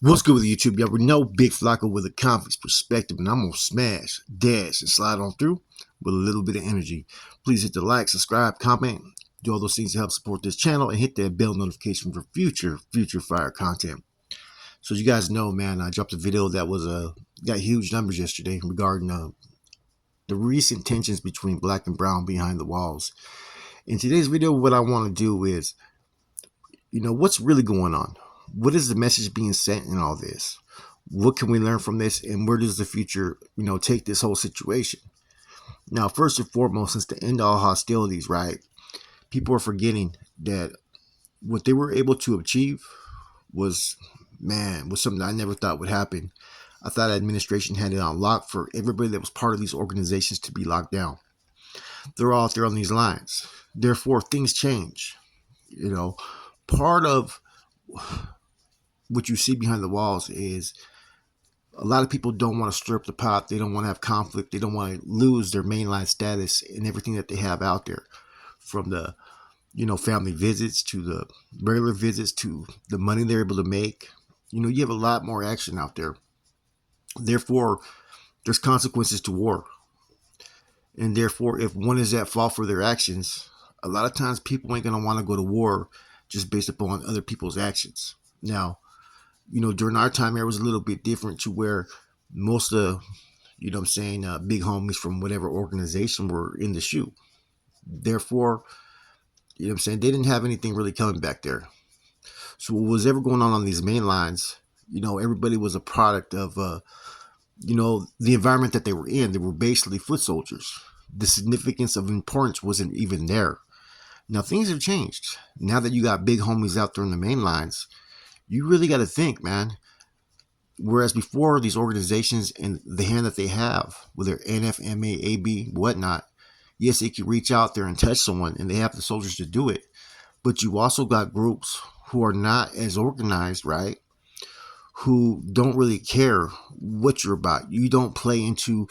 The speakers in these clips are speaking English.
What's good with YouTube? Y'all we know Big Flocko with a conference perspective, and I'm gonna smash, dash, and slide on through with a little bit of energy. Please hit the like, subscribe, comment, do all those things to help support this channel, and hit that bell notification for future fire content. So as you guys know, man, I dropped a video that was got huge numbers yesterday regarding the recent tensions between black and brown behind the walls. In today's video, what I want to do is, what's really going on? What is the message being sent in all this? What can we learn from this, and where does the future, take this whole situation? Now, first and foremost, since the end of all hostilities, right? People are forgetting that what they were able to achieve was, was something I never thought would happen. I thought administration had it on lock for everybody that was part of these organizations to be locked down. They're all out there on these lines. Therefore, things change. Part of what you see behind the walls is a lot of people don't want to stir up the pot. They don't want to have conflict. They don't want to lose their mainline status and everything that they have out there, from the family visits to the regular visits to the money they're able to make. You have a lot more action out there. Therefore, there's consequences to war. And therefore, if one is at fault for their actions, a lot of times people ain't going to want to go to war just based upon other people's actions. Now, during our time, it was a little bit different, to where most of, big homies from whatever organization were in the shoe. Therefore, they didn't have anything really coming back there. So what was ever going on these main lines, everybody was a product of, the environment that they were in. They were basically foot soldiers. The significance of importance wasn't even there. Now, things have changed. Now that you got big homies out there in the main lines, you really got to think, man. Whereas before, these organizations and the hand that they have, whether NF, MA, AB, whatnot, yes, they can reach out there and touch someone, and they have the soldiers to do it. But you also got groups who are not as organized, right? Who don't really care what you're about. You don't play into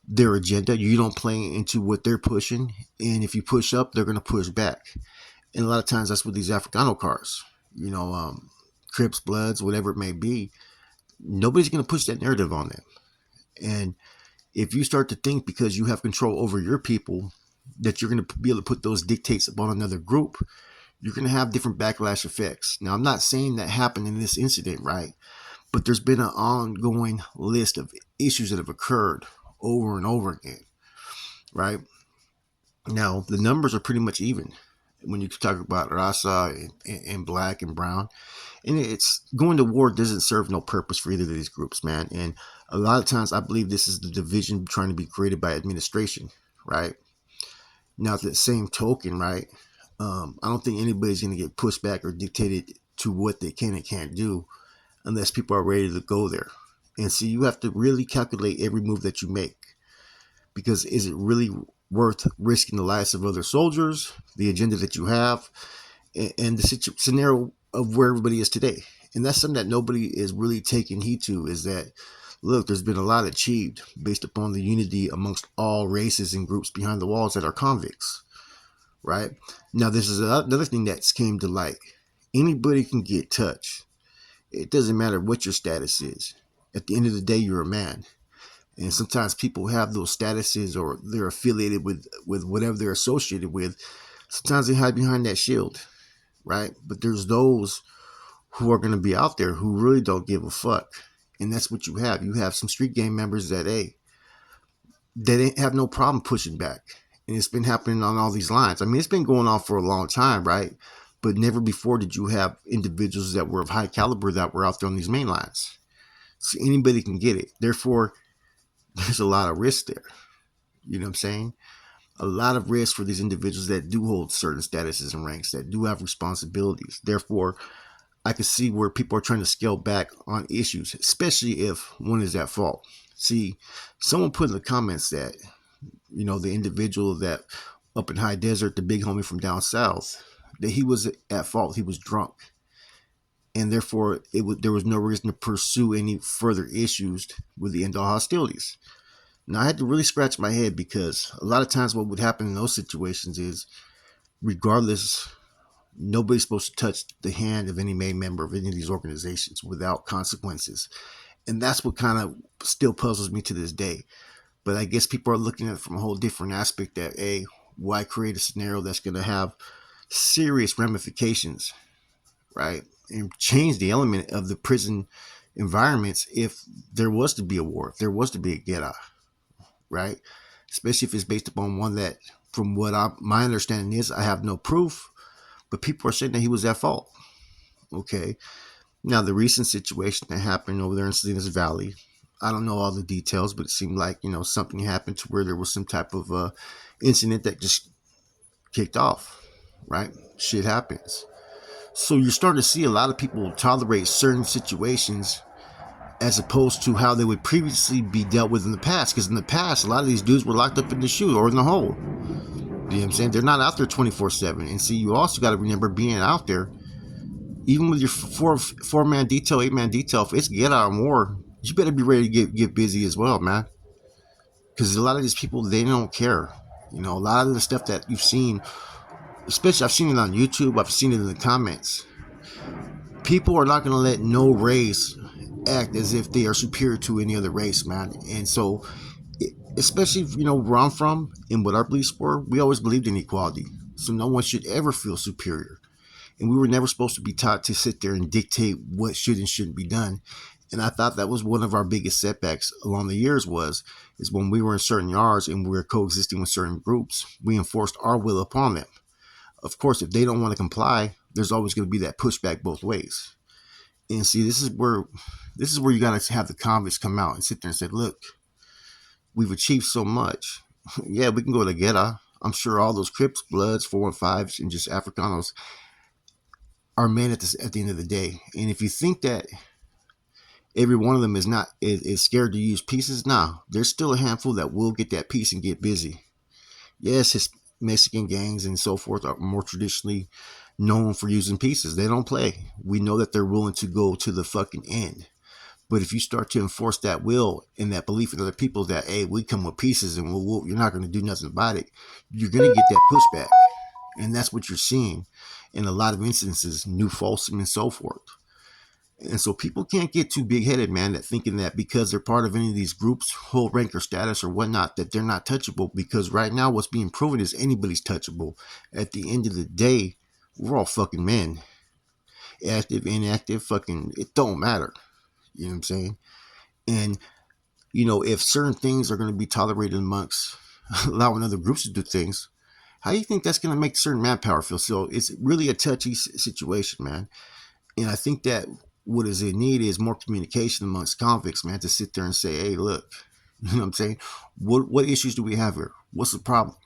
their agenda. You don't play into what they're pushing. And if you push up, they're going to push back. And a lot of times that's with these Africano cars, Crips, Bloods, whatever it may be. Nobody's going to push that narrative on them. And if you start to think, because you have control over your people, that you're going to be able to put those dictates upon another group, you're going to have different backlash effects. Now, I'm not saying that happened in this incident, right? But there's been an ongoing list of issues that have occurred over and over again, right? Now, the numbers are pretty much even when you talk about Rasa and black and brown. And it's going to war doesn't serve no purpose for either of these groups, man. And a lot of times I believe this is the division trying to be created by administration, right? Now, at the same token, right, I don't think anybody's going to get pushed back or dictated to what they can and can't do unless people are ready to go there. And see, you have to really calculate every move that you make, because is it really worth risking the lives of other soldiers, the agenda that you have, and the scenario of where everybody is today? And that's something that nobody is really taking heed to, is that, look, there's been a lot achieved based upon the unity amongst all races and groups behind the walls that are convicts, right? Now, this is another thing that's came to light. Anybody can get touched. It doesn't matter what your status is. At the end of the day, you're a man. And sometimes people have those statuses, or they're affiliated with whatever they're associated with. Sometimes they hide behind that shield, right? But there's those who are going to be out there who really don't give a fuck. And that's what you have. You have some street gang members that, they have no problem pushing back. And it's been happening on all these lines. I mean, it's been going on for a long time, right? But never before did you have individuals that were of high caliber that were out there on these main lines. So anybody can get it. Therefore, there's a lot of risk there. You know what I'm saying? A lot of risk for these individuals that do hold certain statuses and ranks, that do have responsibilities. Therefore, I can see where people are trying to scale back on issues, especially if one is at fault. See, someone put in the comments that, the individual that up in High Desert, the big homie from down south, that he was at fault. He was drunk. And therefore, there was no reason to pursue any further issues with the end of hostilities. Now, I had to really scratch my head, because a lot of times what would happen in those situations is, regardless Nobody's supposed to touch the hand of any main member of any of these organizations without consequences. And that's what kind of still puzzles me to this day. But I guess people are looking at it from a whole different aspect that, A, why create a scenario that's going to have serious ramifications, right? And change the element of the prison environments if there was to be a war, if there was to be a get-out, right? Especially if it's based upon one that, from what my understanding is, I have no proof, but people are saying that he was at fault. Okay. Now, the recent situation that happened over there in Salinas Valley, I don't know all the details, but it seemed like, something happened to where there was some type of incident that just kicked off, right? Shit happens. So you're starting to see a lot of people tolerate certain situations as opposed to how they would previously be dealt with in the past. Because in the past, a lot of these dudes were locked up in the chute or in the hole. You know what I'm saying? They're not out there 24/7. And see, you also got to remember being out there, even with your four-man detail, 8-man detail, if it's get out and war, you better be ready to get busy as well, man. Because a lot of these people, they don't care. A lot of the stuff that you've seen, especially I've seen it on YouTube, I've seen it in the comments. People are not going to let no race act as if they are superior to any other race, man. And so, especially, where I'm from and what our beliefs were, we always believed in equality. So no one should ever feel superior. And we were never supposed to be taught to sit there and dictate what should and shouldn't be done. And I thought that was one of our biggest setbacks along the years is when we were in certain yards and we were coexisting with certain groups, we enforced our will upon them. Of course, if they don't want to comply, there's always going to be that pushback both ways. And see, this is where you got to have the convicts come out and sit there and say, look, we've achieved so much. Yeah, we can go to Geta. I'm sure all those Crips, Bloods, 415s, and just Africanos are men at the end of the day. And if you think that every one of them is scared to use pieces, nah, there's still a handful that will get that piece and get busy. Yes, his Mexican gangs and so forth are more traditionally known for using pieces. They don't play. We know that they're willing to go to the fucking end. But if you start to enforce that will and that belief in other people that, hey, we come with pieces and you're not going to do nothing about it, you're going to get that pushback. And that's what you're seeing in a lot of instances, New Folsom and so forth. And so people can't get too big-headed, man, that thinking that because they're part of any of these groups, whole rank or status or whatnot, that they're not touchable. Because right now what's being proven is anybody's touchable. At the end of the day, we're all fucking men. Active, inactive, fucking, it don't matter. You know what I'm saying? And, if certain things are going to be tolerated amongst allowing other groups to do things, how do you think that's going to make certain manpower feel? So it's really a touchy situation, man. And I think that what is in need is more communication amongst convicts, man, to sit there and say, hey, look, you know what I'm saying? What issues do we have here? What's the problem?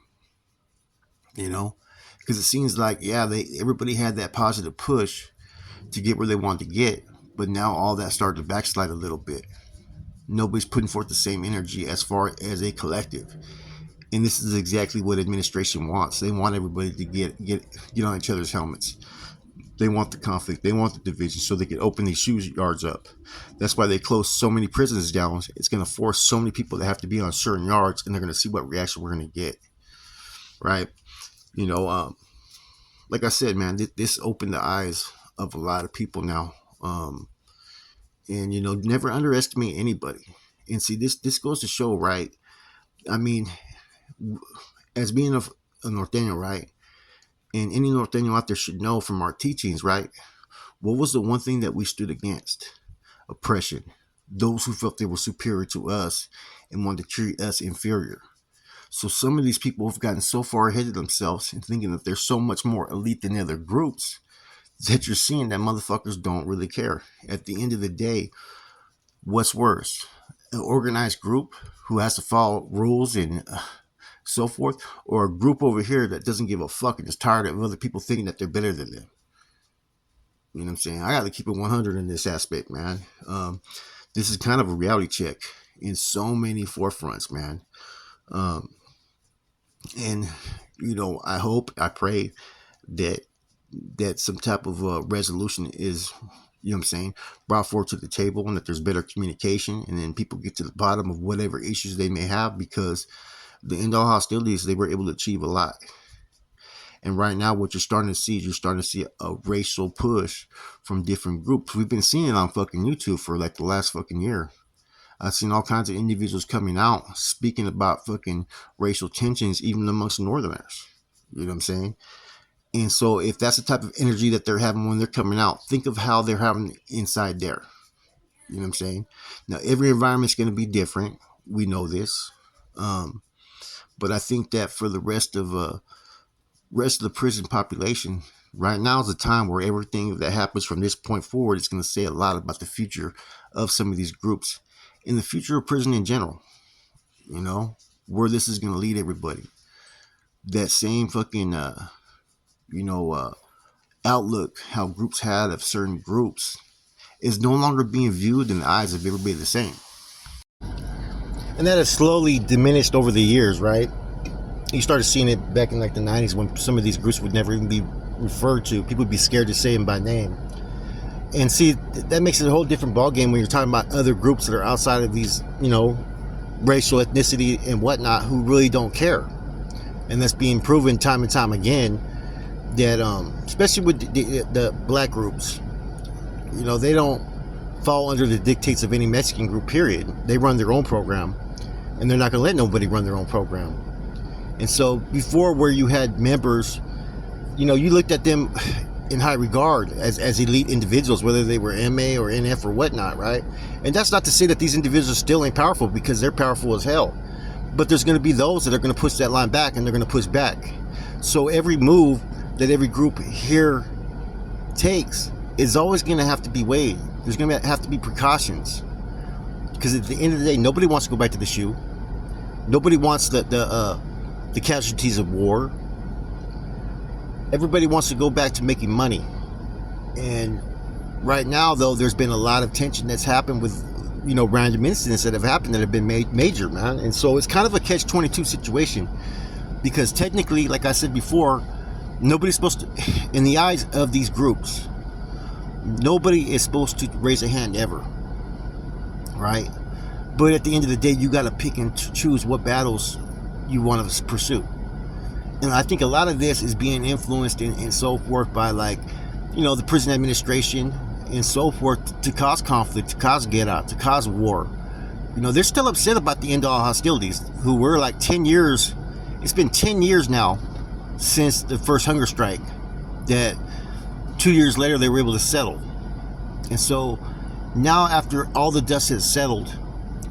Because it seems like, yeah, everybody had that positive push to get where they wanted to get, but now all that started to backslide a little bit. Nobody's putting forth the same energy as far as a collective. And this is exactly what administration wants. They want everybody to get on each other's helmets. They want the conflict. They want the division so they can open these shoe yards up. That's why they close so many prisons down. It's going to force so many people to have to be on certain yards, and they're going to see what reaction we're going to get. Right? Like I said, man, this opened the eyes of a lot of people now. And, never underestimate anybody. And see, this goes to show, right? I mean, as being a Norteño, right? And any Norteño out there should know from our teachings, right? What was the one thing that we stood against? Oppression. Those who felt they were superior to us and wanted to treat us inferior. So some of these people have gotten so far ahead of themselves and thinking that they're so much more elite than other groups that you're seeing that motherfuckers don't really care. At the end of the day, what's worse? An organized group who has to follow rules and so forth, or a group over here that doesn't give a fuck and is tired of other people thinking that they're better than them. You know what I'm saying? I got to keep it 100 in this aspect, man. This is kind of a reality check in so many forefronts, man. And, I hope, I pray that some type of resolution is, what I'm saying, brought forward to the table and that there's better communication and then people get to the bottom of whatever issues they may have, because the end all hostilities, they were able to achieve a lot. And right now, what you're starting to see is you're starting to see a racial push from different groups. We've been seeing it on fucking YouTube for like the last fucking year. I've seen all kinds of individuals coming out speaking about fucking racial tensions, even amongst Northerners. You know what I'm saying? And so, if that's the type of energy that they're having when they're coming out, think of how they're having inside there. You know what I'm saying? Now, every environment's going to be different. We know this. But I think that for the rest of the prison population, right now is the time where everything that happens from this point forward is going to say a lot about the future of some of these groups and the future of prison in general. You know, where this is going to lead everybody. That same fucking, outlook how groups had of certain groups is no longer being viewed in the eyes of everybody the same. And that has slowly diminished over the years, right? You started seeing it back in like the 90s when some of these groups would never even be referred to. People would be scared to say them by name. And see, that makes it a whole different ballgame when you're talking about other groups that are outside of these, racial ethnicity and whatnot who really don't care. And that's being proven time and time again that, especially with the black groups, they don't fall under the dictates of any Mexican group, period. They run their own program, and they're not going to let nobody run their own program. And so before, where you had members, you looked at them in high regard as elite individuals, whether they were MA or NF or whatnot, right? And that's not to say that these individuals still ain't powerful, because they're powerful as hell. But there's going to be those that are going to push that line back, and they're going to push back. So every move that every group here takes is always going to have to be weighed. There's going to have to be precautions, because at the end of the day, nobody wants to go back to the shoe. Nobody wants the casualties of war. Everybody wants to go back to making money. And right now, though, there's been a lot of tension that's happened with, random incidents that have happened that have been major, man. And so it's kind of a catch-22 situation, because technically, like I said before, nobody's supposed to, in the eyes of these groups, nobody is supposed to raise a hand ever, right? But at the end of the day, you got to pick and choose what battles you want to pursue. And I think a lot of this is being influenced and so forth by, like, the prison administration and so forth, to cause conflict, to cause get out, to cause war. They're still upset about the end of all hostilities, who were like 10 years. It's been 10 years now since the first hunger strike, that 2 years later they were able to settle. And so now, after all the dust has settled,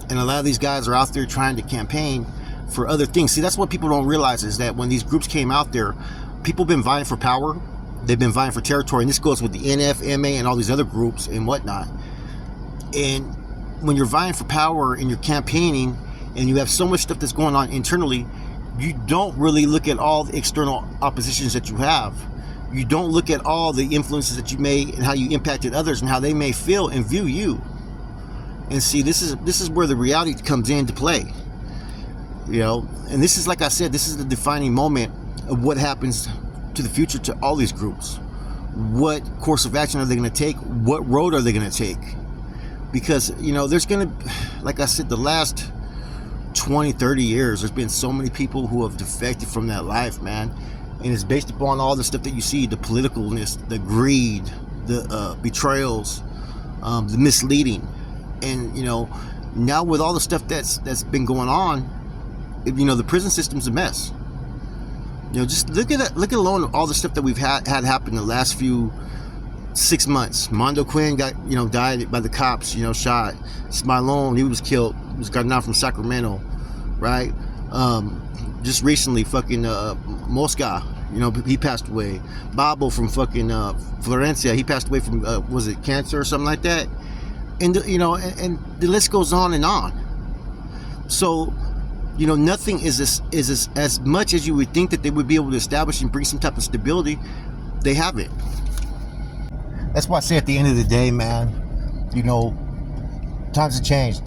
and a lot of these guys are out there trying to campaign for other things. See, that's what people don't realize, is that when these groups came out there, people have been vying for power. They've been vying for territory. And this goes with the NF, MA, and all these other groups and whatnot. And when you're vying for power and you're campaigning, and you have so much stuff that's going on internally, you don't really look at all the external oppositions that you have. You don't look at all the influences that you made and how you impacted others and how they may feel and view you. And see, this is where the reality comes into play. And this is, like I said, this is the defining moment of what happens to the future to all these groups. What course of action are they going to take? What road are they going to take? Because, there's going to, like I said, the last 20, 30 years, there's been so many people who have defected from that life, man. And it's based upon all the stuff that you see, the politicalness, the greed, the betrayals, the misleading. And, now with all the stuff that's been going on, the prison system's a mess. Just look at alone all the stuff that we've had happen the last few 6 months. Mondo Quinn got, died by the cops, shot. Smilone, he was killed. He was gotten out from Sacramento, right? Just recently, fucking Mosca, he passed away. Babo from fucking Florencia, he passed away from, was it cancer or something like that? And, and the list goes on and on. So, nothing is as much as you would think that they would be able to establish and bring some type of stability. They haven't. That's why I say, at the end of the day, man, times have changed.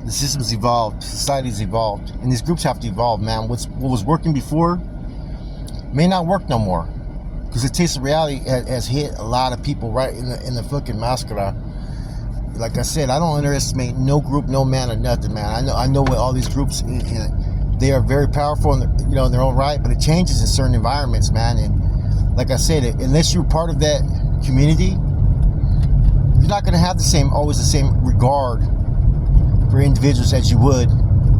The system's evolved. Society's evolved. And these groups have to evolve, man. What was working before may not work no more. Because the taste of reality has hit a lot of people right in the fucking mascara. Like I said, I don't underestimate no group, no man, or nothing, man. I know what all these groups they are very powerful in their own right, but it changes in certain environments, man. And like I said, unless you're part of that community, you're not going to have always the same regard for individuals as you would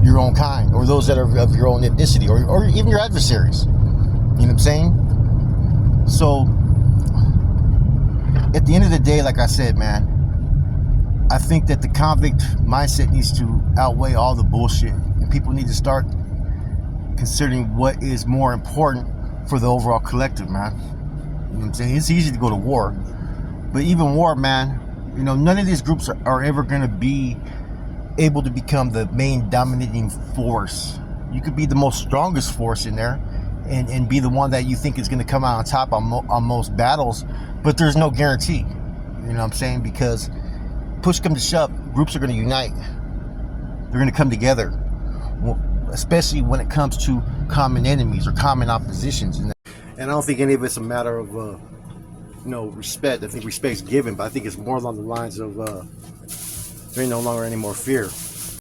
your own kind, or those that are of your own ethnicity, or even your adversaries. You know what I'm saying? So at the end of the day, like I said, man, I think that the convict mindset needs to outweigh all the bullshit, and people need to start considering what is more important for the overall collective, man. You know what I'm saying? It's easy to go to war, but even war, man, none of these groups are ever going to be able to become the main dominating force. You could be the most strongest force in there and be the one that you think is going to come out on top on most battles, but there's no guarantee. You know what I'm saying? Because push come to shove, groups are going to unite. They're going to come together, especially when it comes to common enemies or common oppositions. And I don't think any of it's a matter of respect. I think respect's given, but I think it's more along the lines of there ain't no longer any more fear.